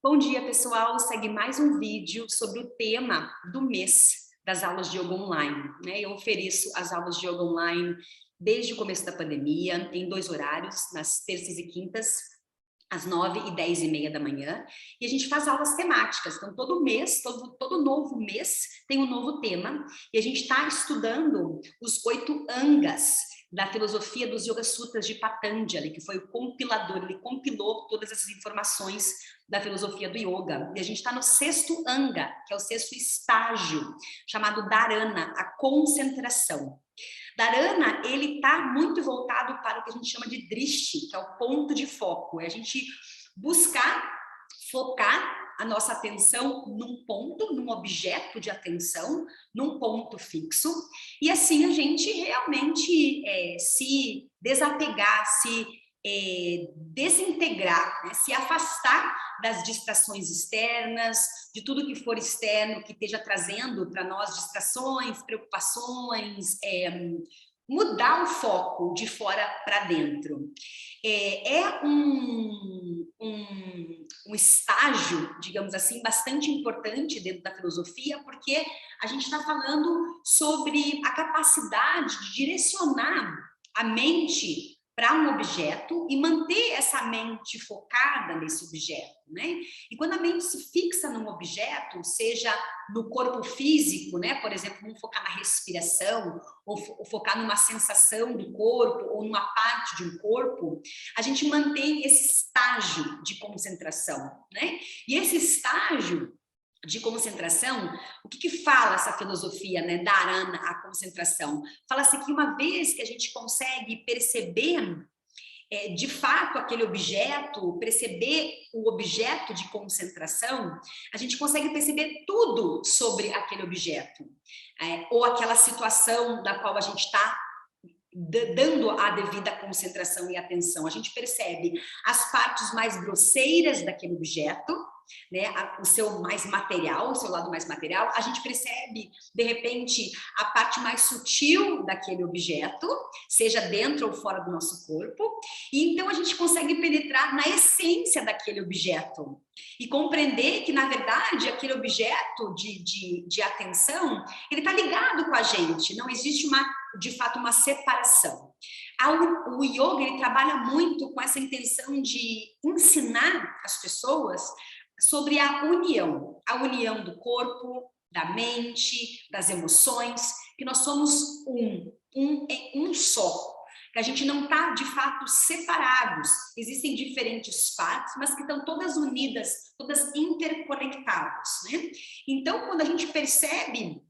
Bom dia, pessoal. Segue mais um vídeo sobre o tema do mês das aulas de yoga online, né? Eu ofereço as aulas de yoga online desde o começo da pandemia, em 2 horários, nas terças e quintas, às 9 e 10 e meia da manhã, e a gente faz aulas temáticas. Então, todo mês, todo novo mês tem um novo tema, e a gente está estudando os 8 angas da filosofia dos Yoga Sutras de Patanjali, que foi o compilador, ele compilou todas essas informações da filosofia do yoga. E a gente está no 6º anga, que é o 6º estágio, chamado Dharana, a concentração. Dharana, ele está muito voltado para o que a gente chama de drishti, que é o ponto de foco. É a gente buscar focar a nossa atenção num ponto, num objeto de atenção, num ponto fixo, e assim a gente realmente se desapegar, se desintegrar, né? Se afastar das distrações externas, de tudo que for externo, que esteja trazendo para nós distrações, preocupações, mudar o foco de fora para dentro. É um estágio, digamos assim, bastante importante dentro da filosofia, porque a gente está falando sobre a capacidade de direcionar a mente para um objeto e manter essa mente focada nesse objeto, né? E quando a mente se fixa num objeto, seja no corpo físico, né? Por exemplo, vamos focar na respiração, ou focar numa sensação do corpo, ou numa parte de um corpo, a gente mantém esse estágio de concentração, né? E esse estágio de concentração, o que fala essa filosofia, né, Dharana, a concentração? Fala-se que uma vez que a gente consegue perceber de fato aquele objeto, perceber o objeto de concentração, a gente consegue perceber tudo sobre aquele objeto, ou aquela situação da qual a gente está dando a devida concentração e atenção. A gente percebe as partes mais grosseiras daquele objeto, né, o seu mais material, o seu lado mais material. A gente percebe, de repente, a parte mais sutil daquele objeto, seja dentro ou fora do nosso corpo, e então a gente consegue penetrar na essência daquele objeto e compreender que, na verdade, aquele objeto de atenção, ele está ligado com a gente, não existe de fato uma separação. O yoga, ele trabalha muito com essa intenção de ensinar as pessoas sobre a união do corpo, da mente, das emoções, que nós somos um só, que a gente não está, de fato, separados. Existem diferentes partes, mas que estão todas unidas, todas interconectadas, né? Então, quando a gente percebe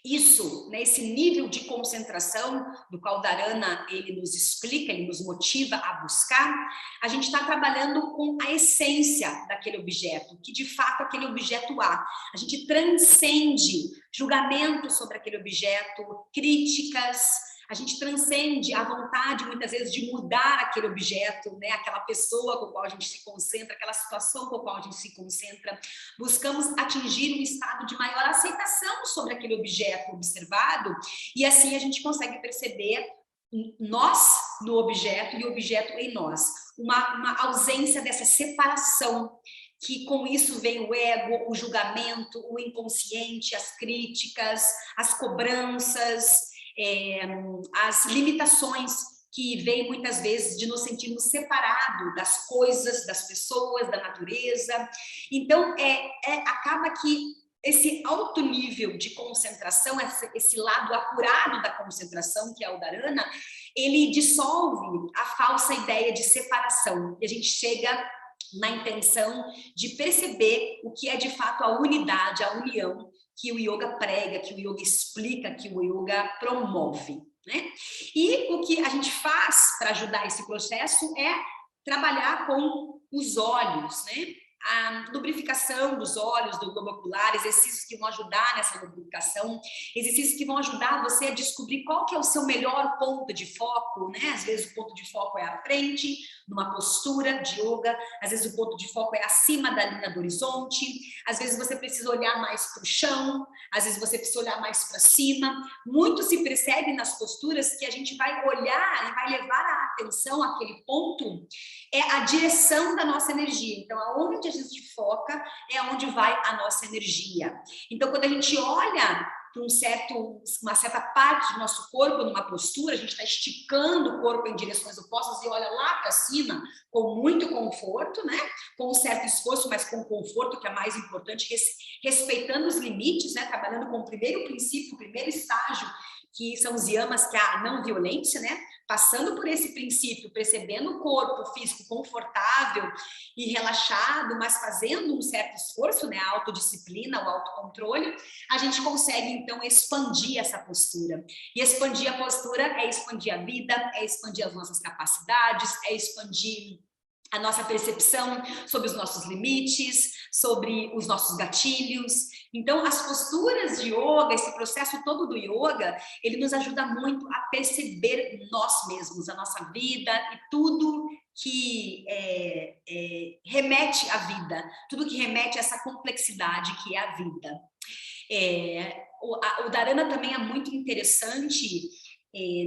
isso, né, esse nível de concentração do qual Dharana ele nos explica, ele nos motiva a buscar, a gente está trabalhando com a essência daquele objeto, que de fato aquele objeto há. A gente transcende julgamentos sobre aquele objeto, críticas, a gente transcende a vontade, muitas vezes, de mudar aquele objeto, né? Aquela pessoa com a qual a gente se concentra, aquela situação com a qual a gente se concentra. Buscamos atingir um estado de maior aceitação sobre aquele objeto observado, e assim a gente consegue perceber nós no objeto e o objeto em nós. Uma ausência dessa separação, que com isso vem o ego, o julgamento, o inconsciente, as críticas, as cobranças, as limitações que vêm muitas vezes de nos sentirmos separados das coisas, das pessoas, da natureza. Então, acaba que esse alto nível de concentração, esse lado apurado da concentração, que é o Dharana, ele dissolve a falsa ideia de separação. E a gente chega na intenção de perceber o que é de fato a unidade, a união, que o yoga prega, que o yoga explica, que o yoga promove, né? E o que a gente faz para ajudar esse processo é trabalhar com os olhos, né? A lubrificação dos olhos, do globo ocular, exercícios que vão ajudar nessa lubrificação, exercícios que vão ajudar você a descobrir qual que é o seu melhor ponto de foco, né? Às vezes o ponto de foco é à frente, numa postura de yoga, às vezes o ponto de foco é acima da linha do horizonte, às vezes você precisa olhar mais para o chão, às vezes você precisa olhar mais para cima. Muito se percebe nas posturas que a gente vai olhar e vai levar a atenção àquele ponto, é a direção da nossa energia. Então, aonde a gente foca é aonde vai a nossa energia. Então, quando a gente olha para uma certa parte do nosso corpo numa postura, a gente está esticando o corpo em direções opostas e olha lá para cima com muito conforto, né? Com um certo esforço, mas com conforto, que é mais importante, respeitando os limites, né? Trabalhando com o primeiro princípio, o primeiro estágio, que são os yamas, que é a não violência, né? Passando por esse princípio, percebendo o corpo físico confortável e relaxado, mas fazendo um certo esforço, né? A autodisciplina, o autocontrole, a gente consegue, então, expandir essa postura. E expandir a postura é expandir a vida, é expandir as nossas capacidades, é expandir a nossa percepção sobre os nossos limites, sobre os nossos gatilhos. Então, as posturas de yoga, esse processo todo do yoga, ele nos ajuda muito a perceber nós mesmos, a nossa vida e tudo que remete à vida, tudo que remete a essa complexidade que é a vida. O Dharana também é muito interessante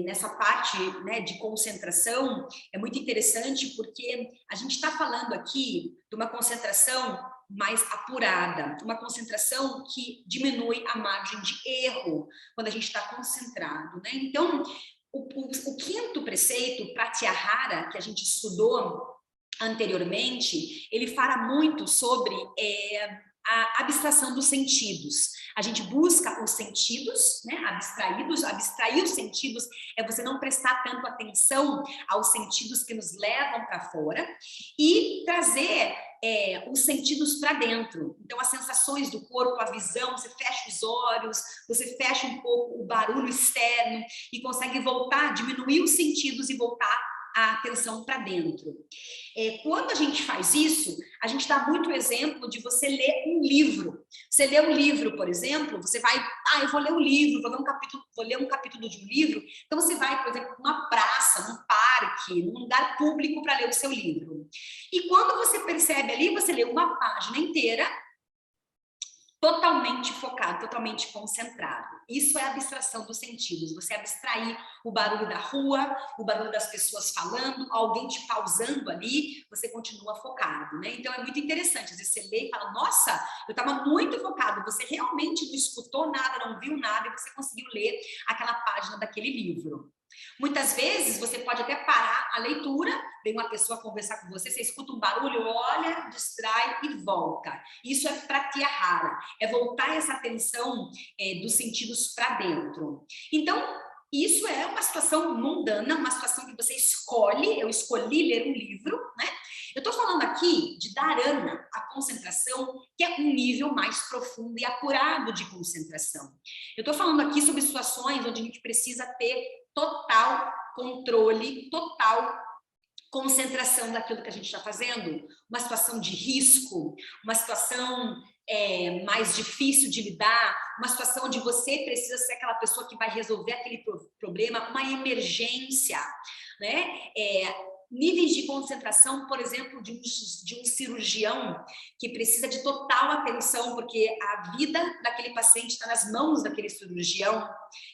nessa parte, né, de concentração, é muito interessante porque a gente está falando aqui de uma concentração mais apurada, uma concentração que diminui a margem de erro quando a gente está concentrado, né? Então, o quinto preceito, Pratyahara, que a gente estudou anteriormente, ele fala muito sobre a abstração dos sentidos. A gente busca os sentidos, né, abstraídos. Abstrair os sentidos é você não prestar tanto atenção aos sentidos que nos levam para fora e trazer os sentidos para dentro. Então, as sensações do corpo, a visão, você fecha os olhos, você fecha um pouco o barulho externo e consegue voltar, diminuir os sentidos e voltar a atenção para dentro. Quando a gente faz isso, a gente dá muito exemplo de você ler um livro. Você lê um livro, por exemplo, você vai, eu vou ler um livro, vou ler um capítulo de um livro. Então você vai, por exemplo, numa praça, num parque, num lugar público para ler o seu livro. E quando você percebe ali, você lê uma página inteira, totalmente focado, totalmente concentrado. Isso é a abstração dos sentidos. Você abstrair o barulho da rua, o barulho das pessoas falando, alguém te pausando ali, você continua focado, né? Então é muito interessante. Às vezes você lê e fala, nossa, eu estava muito focado. Você realmente não escutou nada, não viu nada e você conseguiu ler aquela página daquele livro. Muitas vezes você pode até parar a leitura, vem uma pessoa conversar com você, você escuta um barulho, olha, distrai e volta. Isso é pratyahara, é voltar essa atenção dos sentidos para dentro. Então, isso é uma situação mundana, uma situação que você escolhe, eu escolhi ler um livro, né? Eu estou falando aqui de dharana, a concentração, que é um nível mais profundo e apurado de concentração. Eu estou falando aqui sobre situações onde a gente precisa ter total controle, total concentração daquilo que a gente está fazendo, uma situação de risco, uma situação mais difícil de lidar, uma situação onde você precisa ser aquela pessoa que vai resolver aquele problema, uma emergência, né? Níveis de concentração, por exemplo, de um cirurgião que precisa de total atenção, porque a vida daquele paciente está nas mãos daquele cirurgião,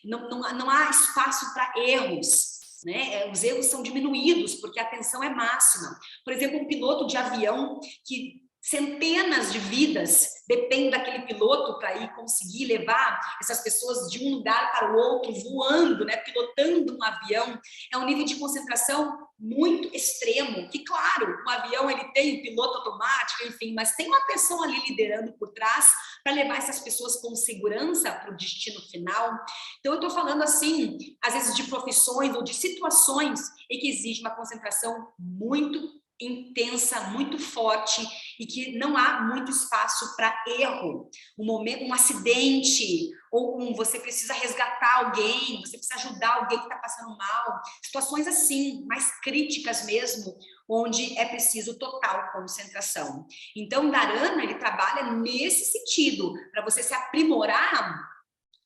não há espaço para erros, né? Os erros são diminuídos, porque a atenção é máxima. Por exemplo, um piloto de avião que centenas de vidas dependem daquele piloto para ir conseguir levar essas pessoas de um lugar para o outro, voando, né, pilotando um avião. É um nível de concentração muito extremo, que claro, um avião ele tem um piloto automático, enfim, mas tem uma pessoa ali liderando por trás para levar essas pessoas com segurança para o destino final. Então eu estou falando assim, às vezes de profissões ou de situações em que exige uma concentração muito intensa, muito forte e que não há muito espaço para erro. Um acidente, ou você precisa resgatar alguém, você precisa ajudar alguém que está passando mal. Situações assim, mais críticas mesmo, onde é preciso total concentração. Então, Dharana, ele trabalha nesse sentido, para você se aprimorar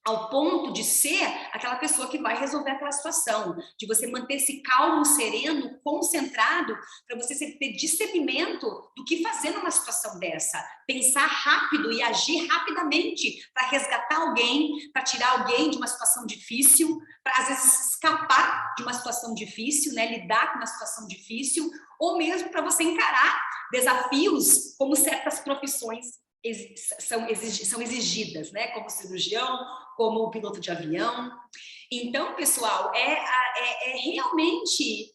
ao ponto de ser aquela pessoa que vai resolver aquela situação, de você manter-se calmo, sereno, concentrado, para você ter discernimento do que fazer numa situação dessa, pensar rápido e agir rapidamente para resgatar alguém, para tirar alguém de uma situação difícil, para às vezes escapar de uma situação difícil, né, lidar com uma situação difícil, ou mesmo para você encarar desafios como certas profissões são exigidas, né? Como cirurgião, como piloto de avião. Então, pessoal, realmente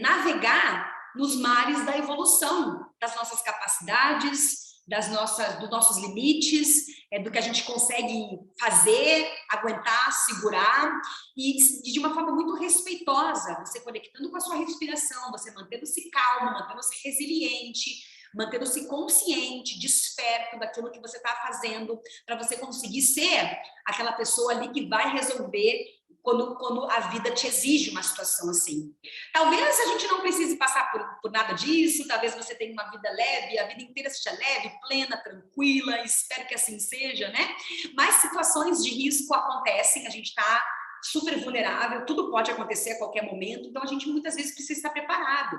navegar nos mares da evolução, das nossas capacidades, dos nossos limites, do que a gente consegue fazer, aguentar, segurar, e de uma forma muito respeitosa, você conectando com a sua respiração, você mantendo-se calmo, mantendo-se resiliente, mantendo-se consciente, desperto daquilo que você está fazendo, para você conseguir ser aquela pessoa ali que vai resolver quando a vida te exige uma situação assim. Talvez a gente não precise passar por nada disso, talvez você tenha uma vida leve, a vida inteira seja leve, plena, tranquila, espero que assim seja, né? Mas situações de risco acontecem, a gente está super vulnerável, tudo pode acontecer a qualquer momento, então a gente muitas vezes precisa estar preparado.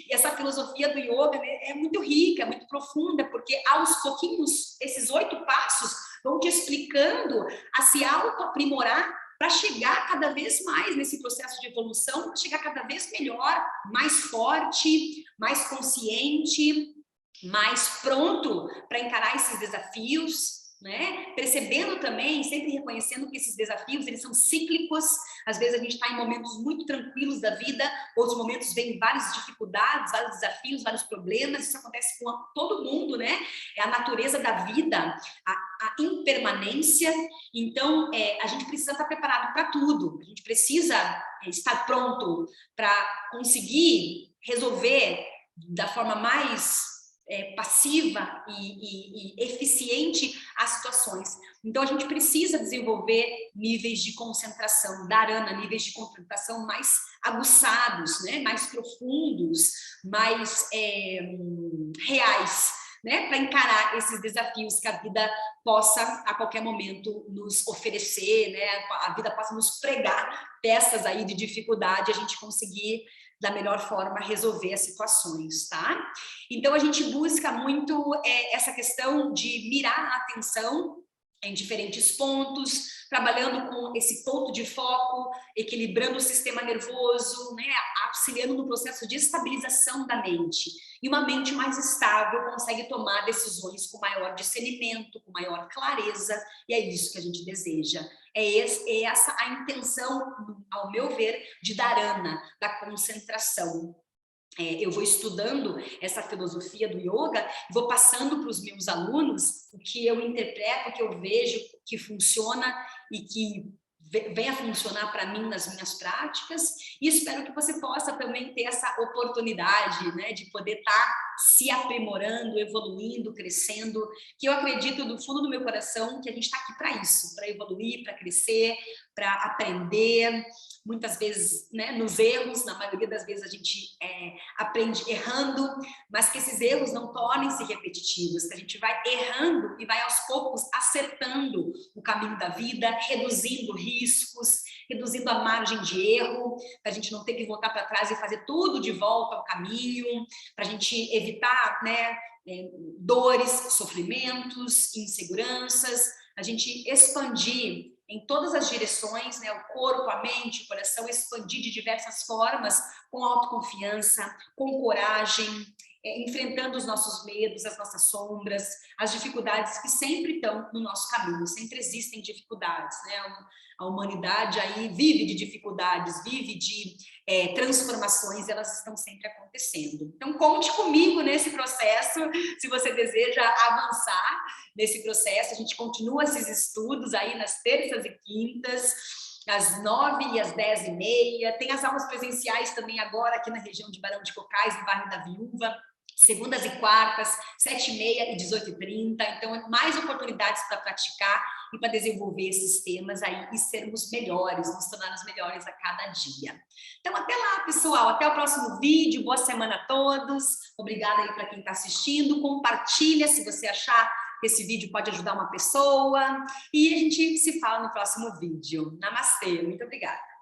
E essa filosofia do yoga, né, é muito rica, é muito profunda, porque aos pouquinhos, esses 8 passos vão te explicando a se auto-aprimorar para chegar cada vez mais nesse processo de evolução, para chegar cada vez melhor, mais forte, mais consciente, mais pronto para encarar esses desafios, né? Percebendo também, sempre reconhecendo que esses desafios, eles são cíclicos, às vezes a gente está em momentos muito tranquilos da vida, outros momentos vêm várias dificuldades, vários desafios, vários problemas, isso acontece com todo mundo, né? É a natureza da vida, a impermanência, então a gente precisa estar preparado para tudo, a gente precisa estar pronto para conseguir resolver da forma mais passiva e eficiente as situações. Então, a gente precisa desenvolver níveis de concentração, dharana, níveis de concentração mais aguçados, né? Mais profundos, mais reais, né? Para encarar esses desafios que a vida possa, a qualquer momento, nos oferecer, né? A vida possa nos pregar peças aí de dificuldade, a gente conseguir da melhor forma resolver as situações, tá? Então a gente busca muito essa questão de mirar a atenção em diferentes pontos, trabalhando com esse ponto de foco, equilibrando o sistema nervoso, né, auxiliando no processo de estabilização da mente. E uma mente mais estável consegue tomar decisões com maior discernimento, com maior clareza, e é isso que a gente deseja. É essa a intenção, ao meu ver, de dharana, da concentração. Eu vou estudando essa filosofia do yoga, vou passando para os meus alunos o que eu interpreto, o que eu vejo que funciona e que vem a funcionar para mim nas minhas práticas, e espero que você possa também ter essa oportunidade, né, de poder estar se aprimorando, evoluindo, crescendo, que eu acredito do fundo do meu coração que a gente está aqui para isso, para evoluir, para crescer, para aprender, muitas vezes, né, nos erros, na maioria das vezes a gente aprende errando, mas que esses erros não tornem-se repetitivos, que a gente vai errando e vai aos poucos acertando o caminho da vida, reduzindo riscos, reduzindo a margem de erro, para a gente não ter que voltar para trás e fazer tudo de volta ao caminho, para a gente evitar, né, dores, sofrimentos, inseguranças, a gente expandir em todas as direções, né, o corpo, a mente, o coração, expandir de diversas formas, com autoconfiança, com coragem, enfrentando os nossos medos, as nossas sombras, as dificuldades que sempre estão no nosso caminho, sempre existem dificuldades, né? A humanidade aí vive de dificuldades, vive de transformações, elas estão sempre acontecendo. Então, conte comigo nesse processo, se você deseja avançar nesse processo, a gente continua esses estudos aí nas terças e quintas, às 9 e às 10h30, tem as aulas presenciais também agora aqui na região de Barão de Cocais, no bairro da Viúva, segundas e quartas, 7h30 e 18h30, então mais oportunidades para praticar e para desenvolver esses temas aí e sermos melhores, nos tornarmos melhores a cada dia. Então até lá, pessoal, até o próximo vídeo, boa semana a todos, obrigada aí para quem está assistindo, compartilha se você achar que esse vídeo pode ajudar uma pessoa. E a gente se fala no próximo vídeo. Namastê, muito obrigada.